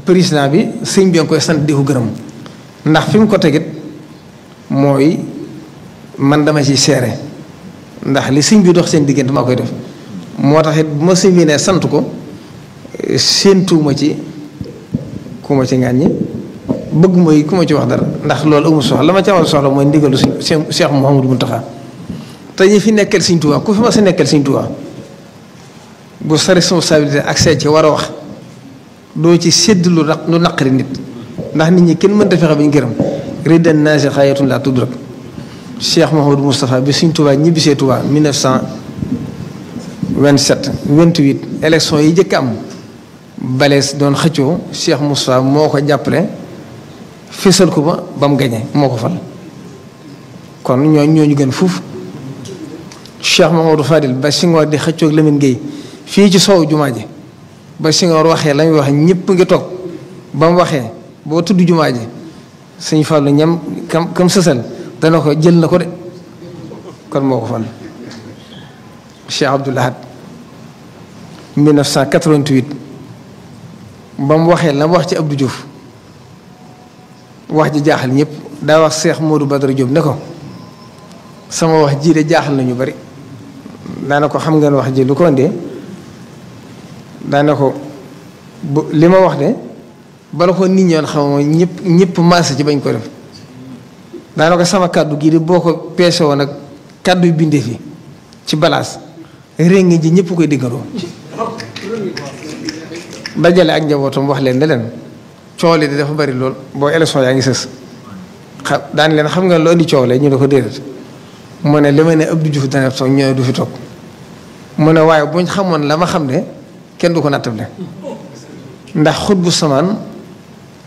président bi sëñ bi nga koy sant di ko gërëm ndax fi mu ko tegit mooy man dama ciy seere ndax li sëñ bi dox seen diggante maa koy def moo tax it bu ma sëñ bi ne sant ko séentuwuma ci ku ma ci ŋàññi bëgg mooy ku ma ci wax dara ndax loolu amul soxla la ma ci amal soxla mooy ndigalu Cheikh Mouhamadou Mountakha te ñi fi nekkal Sëñ Tuubaa ku fi ma sa nekkal Sëñ Tuubaa bu sa responsabilité accès ci war a wax doo ci sédd lu naqari nit ndax nit ñi kenn mënta fexe bañ gërëm ridan naasi xaayatun laa tudrak Cheikh Mouhamadou Moustapha bi Sëñ Tuubaa ñibbisee Tuubaa 1927 28 élection yi jëkk am balees doon xëccoo Cheikh Moustapha moo ko jàppale fésal ko ba mu gañe moo ko fal kon ñooñu gën fuuf Cheikh Mamadou Fadil ba Senghor di xëccoog Lamine Gueye fii ci soow jumaa ji ba Senghor waxee la muy wax ñëpp ngi toog ba mu waxee boo tudd jumaa ji Sëñ Fallu ñam kam sësal dana ko jël na ko de kon moo ko fal Cheikh Abdoul Ahad 1988 ba mu waxee la mu wax ci Abdou Diouf wax ji jaaxal ñëpp daa wax Cheikh Modou Badara Diop ne ko sama wax ji de jaaxal nañu bari daana ko xam ngeen wax ji lu ko indee daana ko li ma wax de bala ko nit ñoon xam ñëpp maase ci bañ ko def daana ko sama kàddu gii de boo ko peese woon ak kàddu yu bindee fi ci balaas réngi ji ñëpp koy diggandoo dajale ak njabootam wax leen ne leen coow li dafa bari lool boo élection yaa ngi sës daan leen xam nga lu indi coow le ñu ne ko déedéet mu ne li ma ne Abdou Diouf dana toog ñëw du fi toog mu ne waaye buñ xamoon la ma xam ne kenn du ko nattable ndax xut bu samaan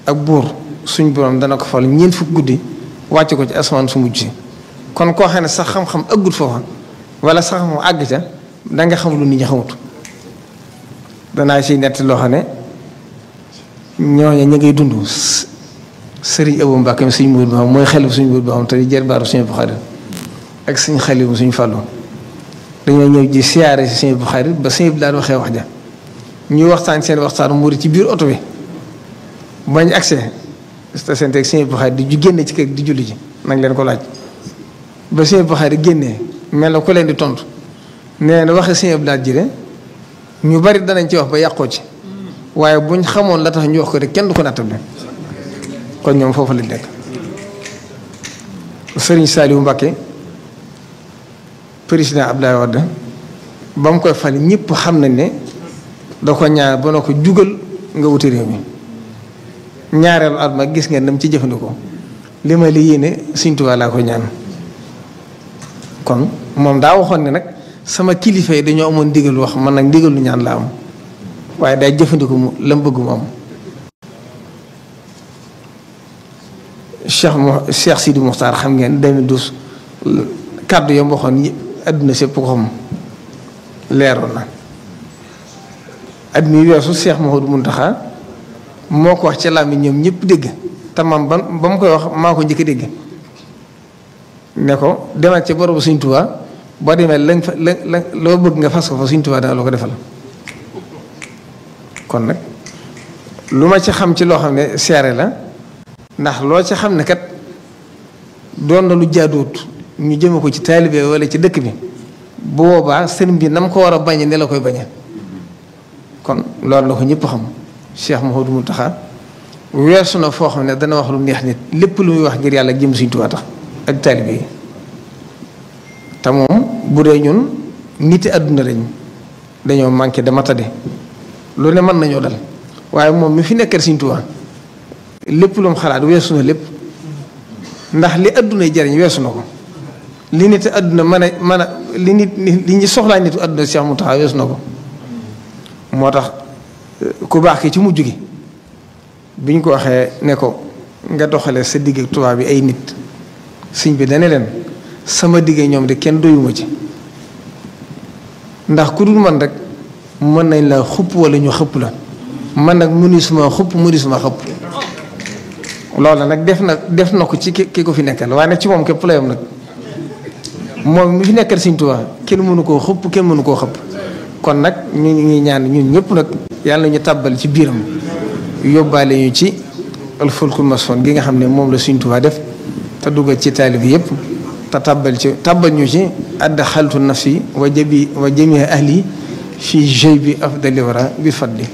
ak buur suñ borom dana ko fal ñeent fukk guddi wàcce ko ci asamaan su mujj si kon koo xam ne sax xam-xam ëggut foofa wala sax mu àgg ca danga xam lu nit ñi xamut danaa ciy nett loo xam ne ñooñu ñu ngay dund sëriñ Abou Mbacke suñ muur ba xam mooy xel suñ muur ba xam te di jër baaru suñu Buxaari ak suñ xalibu suñ fàllu dañoo ñëw ji siyaare si suñu Buxaari ba suñu bi daal waxee wax ja ñuy waxtaan seen waxtaan muuri ci biir oto bi bañ accès station teg suñu Buxaari di ju génne ci kër di julli ji nag leen ko laaj ba suñu Buxaari génnee mel na ko leen di tontu nee na waxe suñu blaat ji de ñu bari danañ ci wax ba yàqoo ci waaye buñ xamoon la tax ñu wax ko rek kenn du ko nattable kon ñoom foofu lañ nekk. Sëriñ Saliou Mbacké président Abdoulaye Wade ba mu koy fal ñëpp xam nañ ne da ko ñaar ba na ko jugal nga wuti réew mi ñaareelu at ma gis ngeen dem ci jëfandikoo li ma li yéene Sëriñ Tuubaa laa ko ñaan kon moom daa waxoon ne nag sama kilifa yi dañoo amoon ndigal wax man nag ndigal lu ñaan la am waaye day jëfandiku mu la mu bëgg mu am. Cheikh Sidi Mokhtar xam ngeen 2012 kàddu yam waxoon ñi àdduna sépp ko xam leeroon na at mi weesu Cheikh Mouhamadou Mountakha moo ko wax ci làmmiñ ñoom ñëpp dégg te man ba mu koy wax maa ko njëkk a dégg ne ko demal ci borobu Sëriñ Tuubaa boo demee lañ fa la loo bëgg nga fas ko fa Sëriñ Tuubaa daal loo ko defal kon nag lu ma ci xam ci loo xam ne seere la ndax loo ci xam ne kat doon na lu jaaduwut ñu jëme ko ci taalibe wala ci dëkk bi bu boobaa sëriñ bi na mu ko war a bañe ne la koy bañe kon loolu la ko ñëpp xam Cheikh Mouhamadou Mountakha weesu na foo xam ne dana wax lu neex nit lépp lu muy wax ngir yàlla jëm Sëriñ Tuubaa tax ak taalibe yi te moom bu dee ñun niti àdduna lañ dañoo manqué dama tade lu ne mën nañoo dal waaye moom mi fi nekkal Sëriñ Tuubaa lépp lu mu xalaat weesu na lépp ndax li àdduna jariñ weesu na ko li nit àdduna mën a li ñu soxlaa nitu àdduna Cheikh Mountakha weesu na ko moo tax ku baax ki ci mujj gi bi ñu ko waxee ne ko nga doxalee sa digg ak tubaab bi ay nit sëñ bi dane leen sama digg ñoom de kenn doyuma ci ndax ku dul man rek mën nañ la xupp wala ñu xëpp la man nag mënisuma xupp mënisuma xëpp loolu nag def na ko ci ki ko fi nekkal waaye nag ci moom képp la yam nag moom mi fi nekkal Sëriñ Tuubaa kenn mënu koo xupp kenn mënu koo xëpp kon nag ñu ngi ñaan ñun ñëpp nag yàlla ñu tàbbal ci biiram yóbbaale ñu ci al fulkul masoon gi nga xam ne moom la Sëriñ Tuubaa def te duggal ci taalib yëpp te tabbal ñu ci adda xaltu nafsi wa jami ahli fi jaybi afdali wara bi fadli